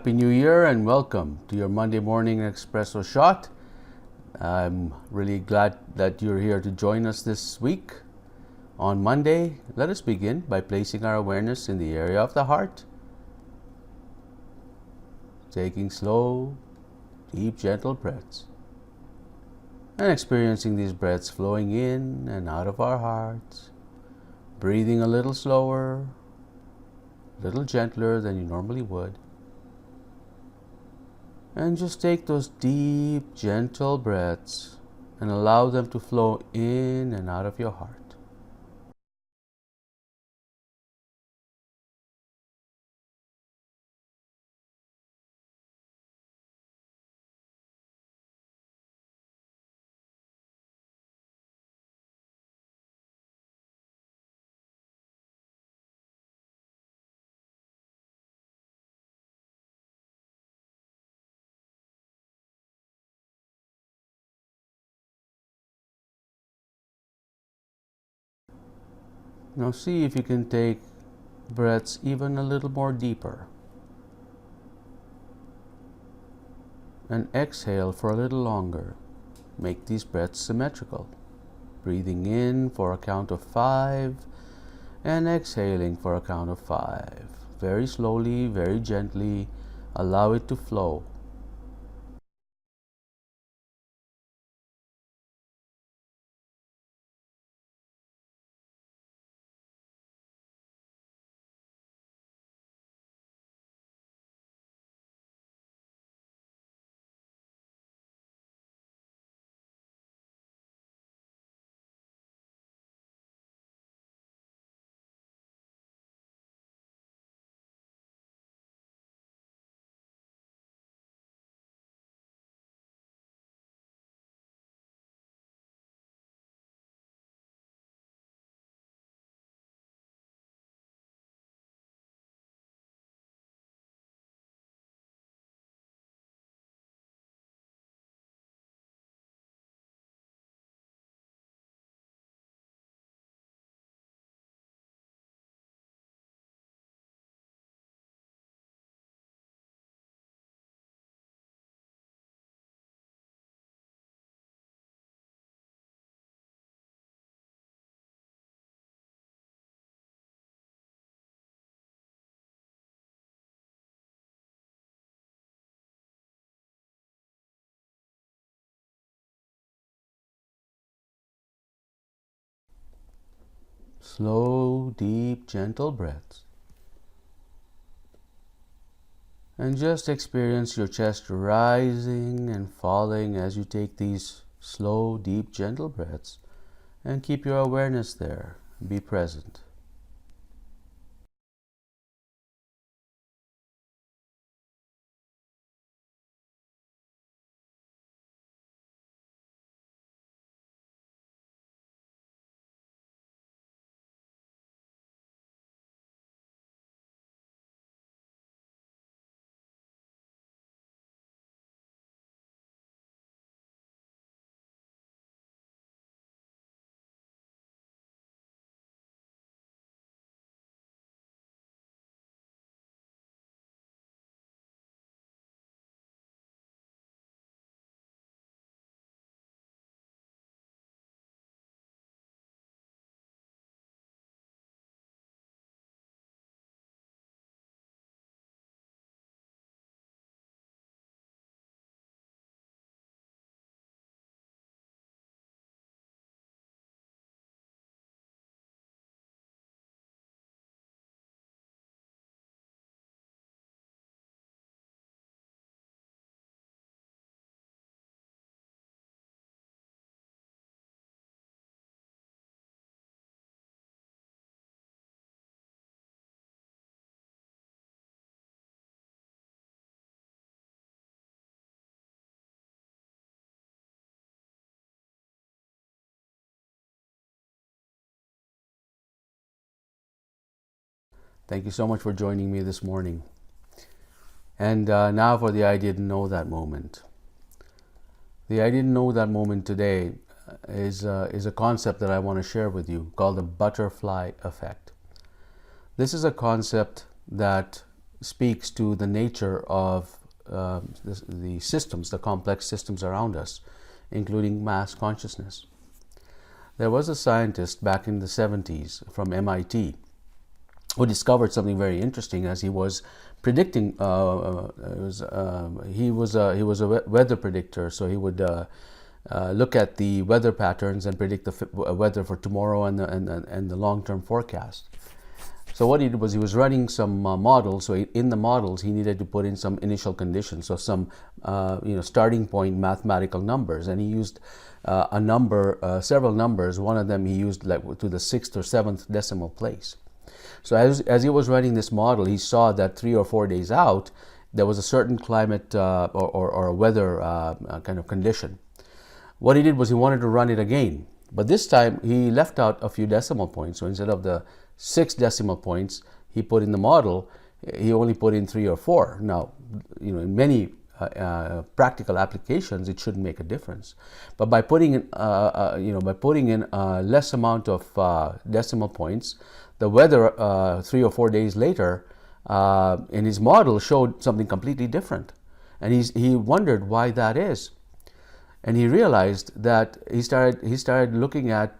Happy New Year and welcome to your Monday morning espresso shot. I'm really glad that you're here to join us this week. On Monday, let us begin by placing our awareness in the area of the heart, taking slow, deep, gentle breaths, and experiencing these breaths flowing in and out of our hearts, breathing a little slower, a little gentler than you normally would. And just take those deep, gentle breaths and allow them to flow in and out of your heart. Now see if you can take breaths even a little more deeper. And exhale for a little longer. Make these breaths symmetrical. Breathing in for a count of 5 and exhaling for a count of 5. Very slowly, very gently, allow it to flow. Slow, deep, gentle breaths. And just experience your chest rising and falling as you take these slow, deep, gentle breaths. And keep your awareness there. Be present. Thank you so much for joining me this morning. And now for the I didn't know that moment. The I didn't know that moment today is a concept that I want to share with you called the butterfly effect. This is a concept that speaks to the nature of the systems, the complex systems around us, including mass consciousness. There was a scientist back in the 70s from MIT who discovered something very interesting as he was predicting. He was a weather predictor, so he would look at the weather patterns and predict the weather for tomorrow and the long-term forecast. So what he did was he was running some models. So in the models, he needed to put in some initial conditions, so some starting point mathematical numbers, and he used several numbers. One of them he used like to the 6th or 7th decimal place. So as he was running this model, he saw that 3 or 4 days out, there was a certain climate or weather kind of condition. What he did was he wanted to run it again, but this time he left out a few decimal points. So instead of the 6 decimal points he put in the model, he only put in 3 or 4. Now, in many practical applications, it shouldn't make a difference. But by putting in, a less amount of decimal points, the weather 3 or 4 days later in his model showed something completely different, and he wondered why that is. And he realized that he started looking at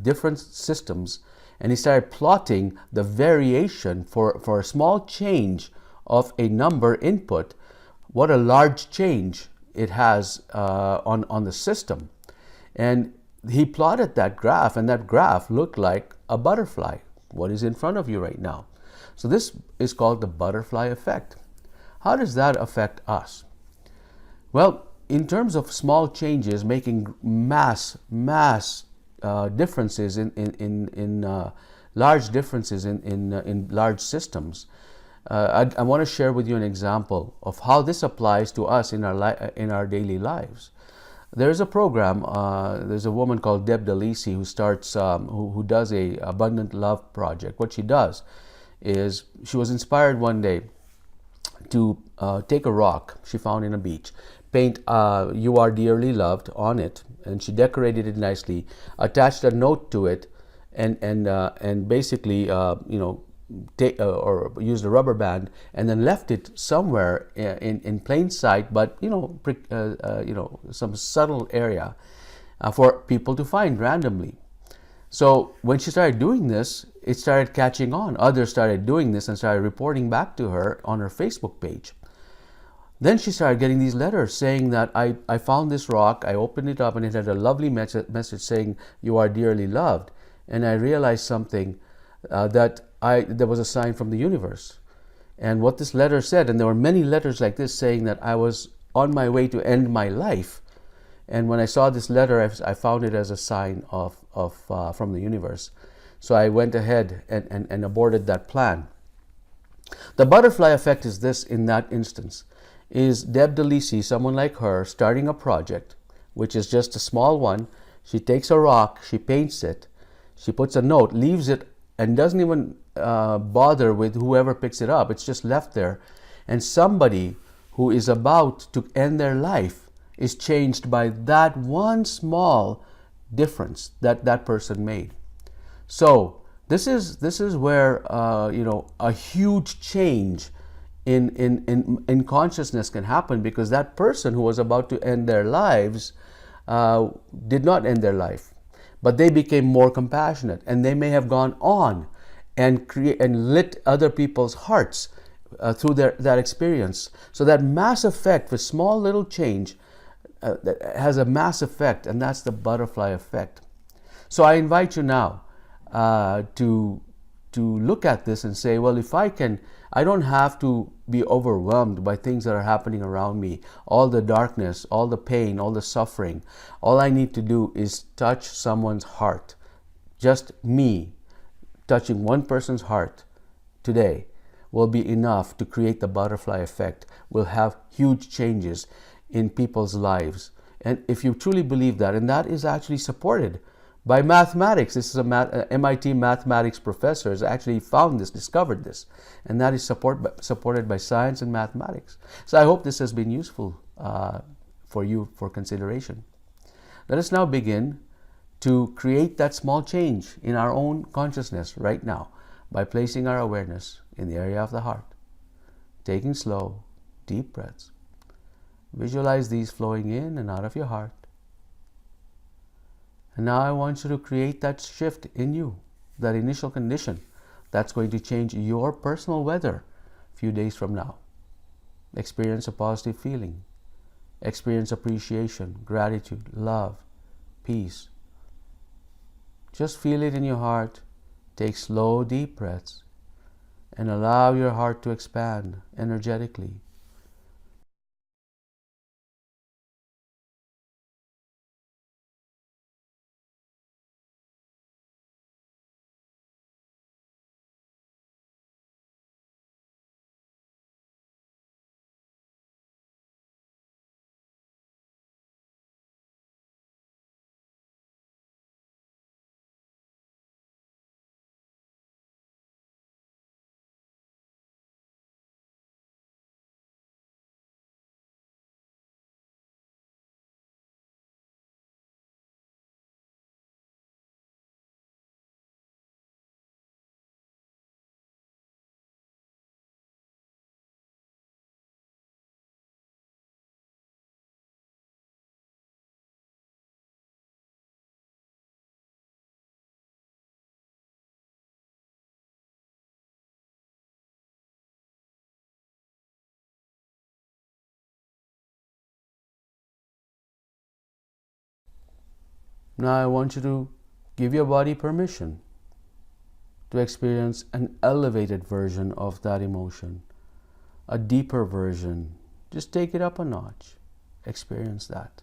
different systems, and he started plotting the variation for a small change of a number input, what a large change it has on the system. And he plotted that graph, and that graph looked like a butterfly, what is in front of you right now. So this is called the butterfly effect. How does that affect us? Well, in terms of small changes making mass differences in large differences in large systems, I want to share with you an example of how this applies to us in our daily lives. There's a program. There's a woman called Deb DeLisi who does a Abundant Love project. What she does is she was inspired one day to take a rock she found in a beach, paint "You Are Dearly Loved" on it, and she decorated it nicely, attached a note to it, and basically or used a rubber band, and then left it somewhere in plain sight, but some subtle area for people to find randomly. So when she started doing this, it started catching on. Others started doing this and started reporting back to her on her Facebook page. Then she started getting these letters saying that I found this rock, I opened it up, and it had a lovely message saying, "You are dearly loved." And I realized something, that there was a sign from the universe. And what this letter said, and there were many letters like this saying that I was on my way to end my life. And when I saw this letter, I found it as a sign from the universe. So I went ahead and aborted that plan. The butterfly effect is this in that instance. Is Deb DeLisi, someone like her, starting a project, which is just a small one. She takes a rock, she paints it, she puts a note, leaves it, and doesn't even bother with whoever picks it up. It's just left there. And somebody who is about to end their life is changed by that one small difference that person made. So this is where a huge change in consciousness can happen, because that person who was about to end their lives did not end their life, but they became more compassionate, and they may have gone on and lit other people's hearts through that experience. So that mass effect, with small little change, that has a mass effect, and that's the butterfly effect. So I invite you now to look at this and say, well, if I don't have to be overwhelmed by things that are happening around me, all the darkness, all the pain, all the suffering. All I need to do is touch someone's heart. Just me touching one person's heart today will be enough to create the butterfly effect. Will have huge changes in people's lives. And if you truly believe that, and that is actually supported by mathematics. This is a MIT mathematics professor has actually discovered this, and that is supported by science and mathematics. So I hope this has been useful for you for consideration. Let us now begin to create that small change in our own consciousness right now by placing our awareness in the area of the heart, taking slow, deep breaths. Visualize these flowing in and out of your heart. And now I want you to create that shift in you, that initial condition that's going to change your personal weather a few days from now. Experience a positive feeling. Experience appreciation, gratitude, love, peace. Just feel it in your heart. Take slow, deep breaths and allow your heart to expand energetically. Now I want you to give your body permission to experience an elevated version of that emotion, a deeper version. Just take it up a notch. Experience that.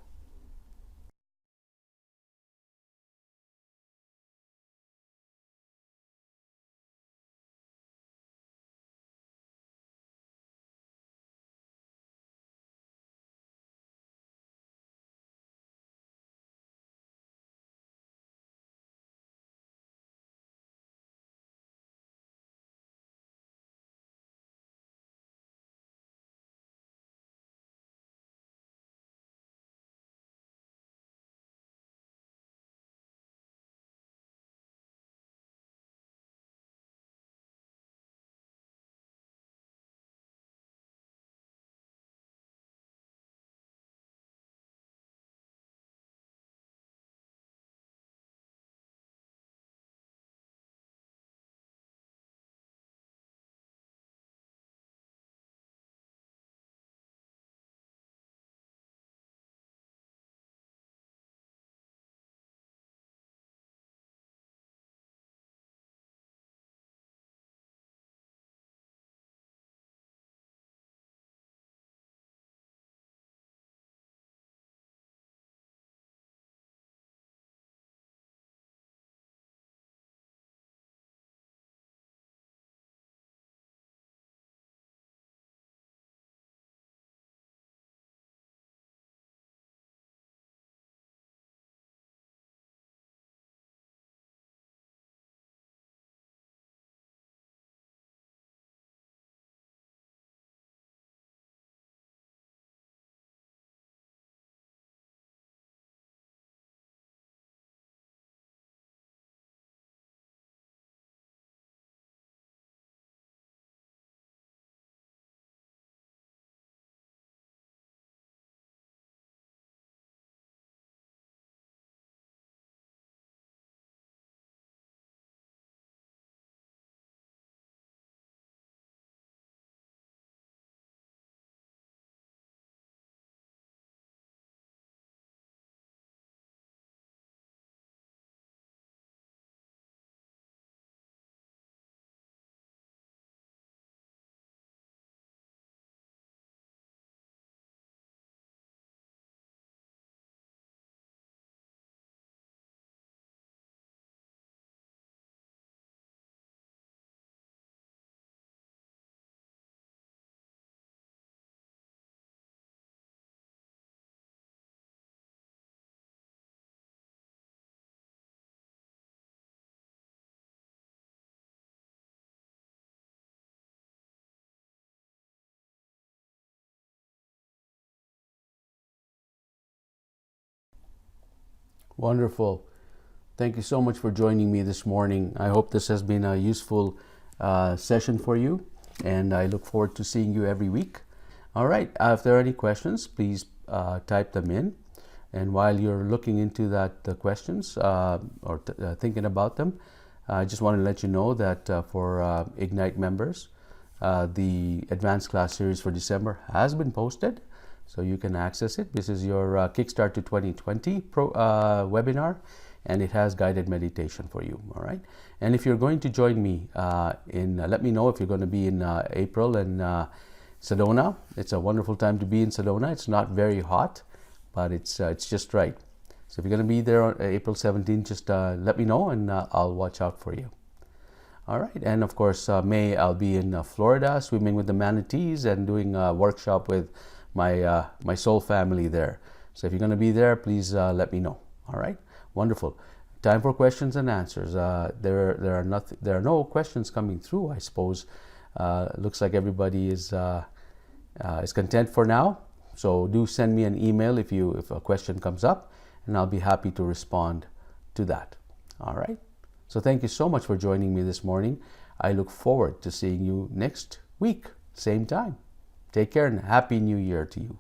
Wonderful. Thank you so much for joining me this morning. I hope this has been a useful session for you, and I look forward to seeing you every week. All right, if there are any questions, please type them in. And while you're looking into the questions or thinking about them, I just want to let you know that for Ignite members, the advanced class series for December has been posted, so you can access it. This is your Kickstart to 2020 webinar, and it has guided meditation for you. All right, and if you're going to join me let me know if you're going to be in April in Sedona. It's a wonderful time to be in Sedona. It's not very hot, but it's just right. So if you're going to be there on April 17th, just let me know, and I'll watch out for you. All right, and of course, May I'll be in Florida, swimming with the manatees and doing a workshop with my soul family there. So if you're going to be there, please let me know. All right, wonderful. Time for questions and answers. There are no questions coming through, I suppose. Looks like everybody is content for now. So do send me an email if a question comes up, and I'll be happy to respond to that. All right. So thank you so much for joining me this morning. I look forward to seeing you next week, same time. Take care and Happy New Year to you.